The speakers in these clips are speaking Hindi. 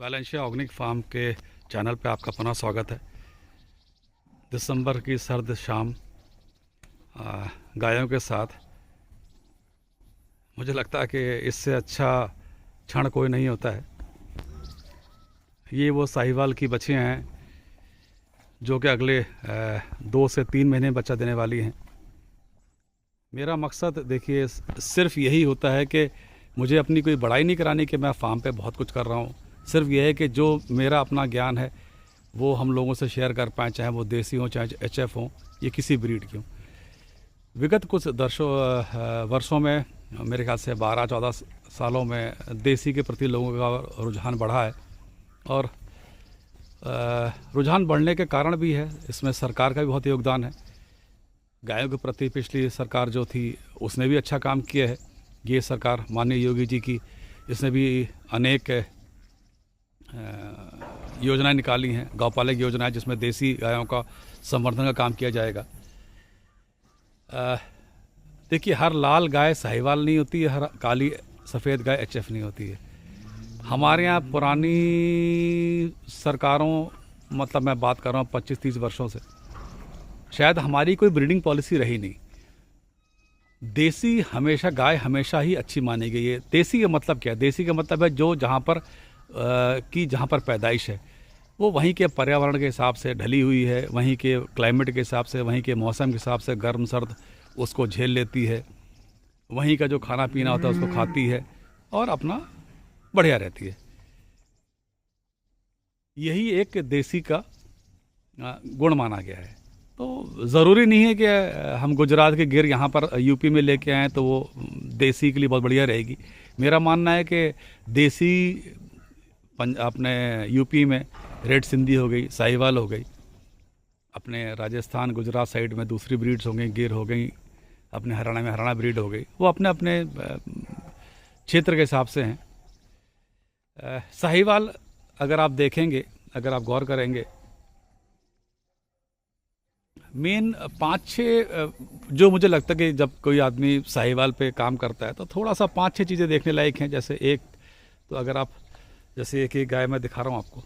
वैलेंशिया ऑर्गेनिक फार्म के चैनल पे आपका पुनः स्वागत है। दिसंबर की सर्द शाम गायों के साथ मुझे लगता है कि इससे अच्छा क्षण कोई नहीं होता है। ये वो साहिवाल की बच्चियाँ हैं जो कि अगले 2 से 3 महीने बच्चा देने वाली हैं। मेरा मकसद देखिए सिर्फ यही होता है कि मुझे अपनी कोई बड़ाई नहीं करानी कि मैं फार्म पे बहुत कुछ कर रहा हूँ। सिर्फ यह है कि जो मेरा अपना ज्ञान है वो हम लोगों से शेयर कर पाएँ, चाहे वो देसी हों चाहे एचएफ हों, ये किसी ब्रीड की हों। विगत कुछ वर्षों में मेरे ख्याल से 12-14 सालों में देसी के प्रति लोगों का रुझान बढ़ा है और रुझान बढ़ने के कारण भी है, इसमें सरकार का भी बहुत योगदान है। गायों के प्रति पिछली सरकार जो थी उसने भी अच्छा काम किया है। ये सरकार माननीय योगी जी की, इसने भी अनेक योजनाएं निकाली हैं, गौपालक योजनाएं जिसमें देसी गायों का संवर्धन का काम किया जाएगा। देखिए हर लाल गाय साहिवाल नहीं होती है, हर काली सफ़ेद गाय एचएफ नहीं होती है। हमारे यहाँ पुरानी सरकारों, मतलब मैं बात कर रहा हूँ 25-30 वर्षों से, शायद हमारी कोई ब्रीडिंग पॉलिसी रही नहीं। देसी हमेशा गाय हमेशा ही अच्छी मानी गई है। देसी का मतलब क्या है? देसी का मतलब है जो जहाँ पर पैदाइश है वो वहीं के पर्यावरण के हिसाब से ढली हुई है, वहीं के क्लाइमेट के हिसाब से, वहीं के मौसम के हिसाब से गर्म सर्द उसको झेल लेती है, वहीं का जो खाना पीना होता है उसको खाती है और अपना बढ़िया रहती है। यही एक देसी का गुण माना गया है। तो ज़रूरी नहीं है कि हम गुजरात के गिर यहाँ पर यूपी में लेके आएँ तो वो देसी के लिए बहुत बढ़िया रहेगी। मेरा मानना है कि देसी अपने यूपी में रेड सिंधी हो गई, साहिवाल हो गई, अपने राजस्थान गुजरात साइड में दूसरी ब्रीड्स हो गई, गिर हो गई, अपने हरियाणा में हरियाणा ब्रीड हो गई, वो अपने अपने क्षेत्र के हिसाब से हैं। साहिवाल अगर आप देखेंगे, अगर आप गौर करेंगे, मेन 5-6 जो मुझे लगता है कि जब कोई आदमी साहिवाल पे काम करता है तो थोड़ा सा 5-6 चीज़ें देखने लायक हैं। जैसे एक तो अगर आप जैसे एक गाय मैं दिखा रहा हूँ आपको,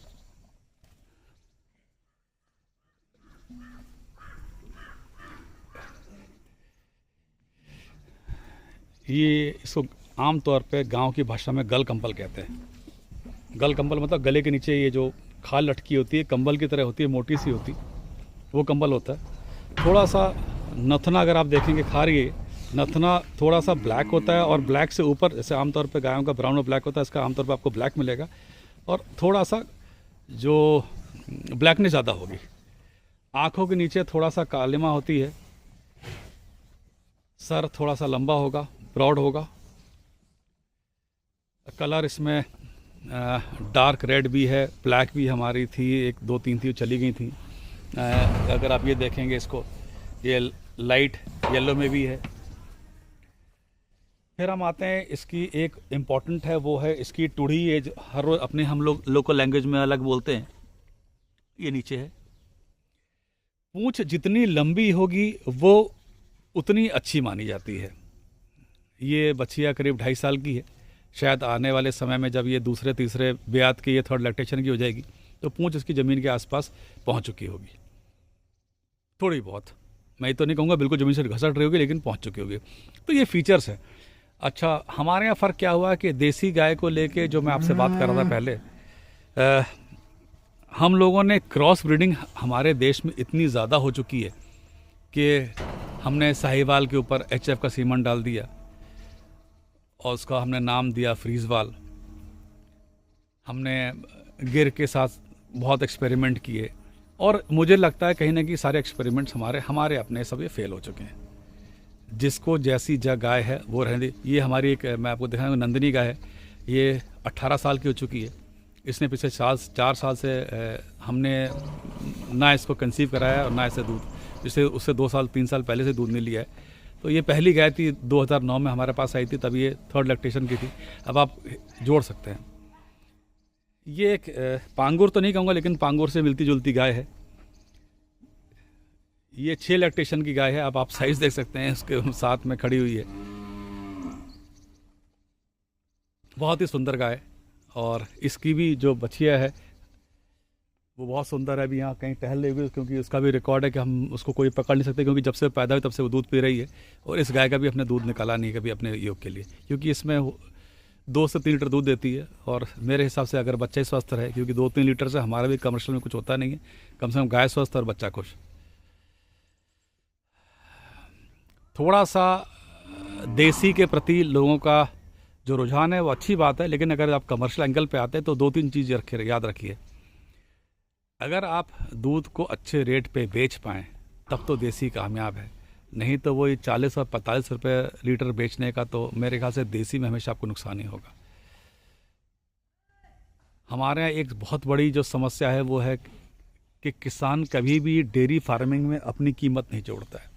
ये इसको आम तौर पे गांव की भाषा में गल कंबल कहते हैं। गल कंबल मतलब गले के नीचे ये जो खाल लटकी होती है, कंबल की तरह होती है, मोटी सी होती, वो कंबल होता है। थोड़ा सा नथना अगर आप देखेंगे, खारिए नथना थोड़ा सा ब्लैक होता है और ब्लैक से ऊपर, जैसे आमतौर पे गायों का ब्राउन और ब्लैक होता है, इसका आमतौर पे आपको ब्लैक मिलेगा और थोड़ा सा जो ब्लैकनेस ज़्यादा होगी। आँखों के नीचे थोड़ा सा कालिमा होती है, सर थोड़ा सा लंबा होगा, ब्रॉड होगा। कलर इसमें डार्क रेड भी है, ब्लैक भी हमारी थी, 1-2-3 थी, चली गई थी। अगर आप ये देखेंगे इसको, ये लाइट येलो में भी है। फिर हम आते हैं, इसकी एक इम्पॉर्टेंट है, वो है इसकी टूढ़ी। ये हर रोज अपने हम लोग लोकल लैंग्वेज में अलग बोलते हैं, ये नीचे है। पूंछ जितनी लंबी होगी वो उतनी अच्छी मानी जाती है। ये बच्चिया करीब 2.5 साल की है। शायद आने वाले समय में जब ये दूसरे तीसरे ब्यात की, ये थर्ड लैक्टेशन की हो जाएगी तो पूंछ इसकी ज़मीन के आसपास पहुंच चुकी होगी, थोड़ी बहुत। मैं तो नहीं कहूँगा बिल्कुल ज़मीन से घसट रही होगी, लेकिन पहुंच चुकी होगी। तो ये फीचर्स है। अच्छा, हमारे यहाँ फ़र्क क्या हुआ कि देसी गाय को लेके जो मैं आपसे बात कर रहा था पहले, हम लोगों ने क्रॉस ब्रीडिंग हमारे देश में इतनी ज़्यादा हो चुकी है कि हमने साहिवाल के ऊपर एचएफ का सीमन डाल दिया और उसका हमने नाम दिया फ्रीजवाल। हमने गिर के साथ बहुत एक्सपेरिमेंट किए और मुझे लगता है कहीं ना कहीं सारे एक्सपेरिमेंट्स हमारे अपने सब ये फेल हो चुके हैं। जिसको जैसी गाय है वो रहने। ये हमारी एक, मैं आपको दिखाऊंगा, नंदिनी गाय है। ये 18 साल की हो चुकी है। इसने पिछले 4 साल से हमने ना इसको कंसीव कराया और ना इसे दूध, उससे 2-3 साल पहले से दूध नहीं लिया है। तो ये पहली गाय थी, 2009 में हमारे पास आई थी, तब ये थर्ड लैक्टेशन की थी। अब आप जोड़ सकते हैं। ये एक पांगुर तो नहीं कहूँगा, लेकिन पांगुर से मिलती जुलती गाय है। ये 6 लैक्टेशन की गाय है। अब आप साइज देख सकते हैं, इसके साथ में खड़ी हुई है। बहुत ही सुंदर गाय और इसकी भी जो बछिया है वो बहुत सुंदर है। अभी यहाँ कहीं टहल रही हुई, क्योंकि उसका भी रिकॉर्ड है कि हम उसको कोई पकड़ नहीं सकते, क्योंकि जब से पैदा हुई तब से वो दूध पी रही है। और इस गाय का भी अपने दूध निकाला नहीं कभी अपने योग के लिए, क्योंकि इसमें 2 से 3 लीटर दूध देती है। और मेरे हिसाब से अगर बच्चा ही स्वस्थ रहे, क्योंकि 2-3 लीटर से हमारा भी कमर्शियल में कुछ होता नहीं है, कम से कम गाय स्वस्थ और बच्चा खुश। थोड़ा सा देसी के प्रति लोगों का जो रुझान है वो अच्छी बात है, लेकिन अगर आप कमर्शियल एंगल पे आते हैं तो 2-3 चीज़ याद रखिए। अगर आप दूध को अच्छे रेट पे बेच पाएँ तब तो देसी कामयाब है, नहीं तो वही 40 और 45 रुपये लीटर बेचने का तो मेरे ख्याल से देसी में हमेशा आपको नुकसान ही होगा। हमारे यहाँ एक बहुत बड़ी जो समस्या है वो है कि किसान कभी भी डेयरी फार्मिंग में अपनी कीमत नहीं जोड़ता है।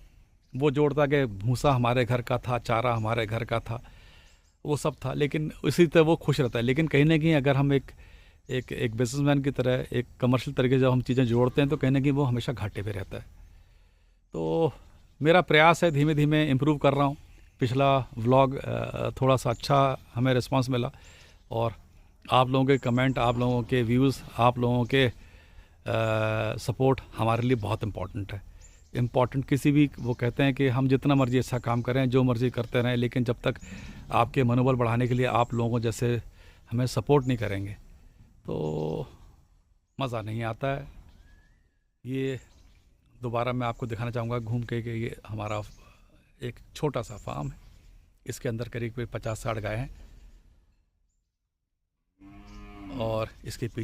वो जोड़ता कि भूसा हमारे घर का था, चारा हमारे घर का था, वो सब था, लेकिन इसी तरह वो खुश रहता है। लेकिन कहीं ना कहीं अगर हम एक बिजनेसमैन की तरह एक कमर्शियल तरीके से जब हम चीज़ें जोड़ते हैं तो कहीं ना कहीं वो हमेशा घाटे पे रहता है। तो मेरा प्रयास है, धीमे धीमे इम्प्रूव कर रहा हूँ। पिछला व्लॉग थोड़ा सा अच्छा हमें रिस्पांस मिला, और आप लोगों के कमेंट, आप लोगों के व्यूज़, आप लोगों के सपोर्ट हमारे लिए बहुत इम्पॉर्टेंट है। इम्पॉर्टेंट किसी भी, वो कहते हैं कि हम जितना मर्जी अच्छा काम करें, जो मर्जी करते रहें, लेकिन जब तक आपके मनोबल बढ़ाने के लिए आप लोगों जैसे हमें सपोर्ट नहीं करेंगे तो मज़ा नहीं आता है। ये दोबारा मैं आपको दिखाना चाहूँगा घूम के कि ये हमारा एक छोटा सा फार्म है, इसके अंदर करीब 50-60 गाय हैं, और इसके पीछे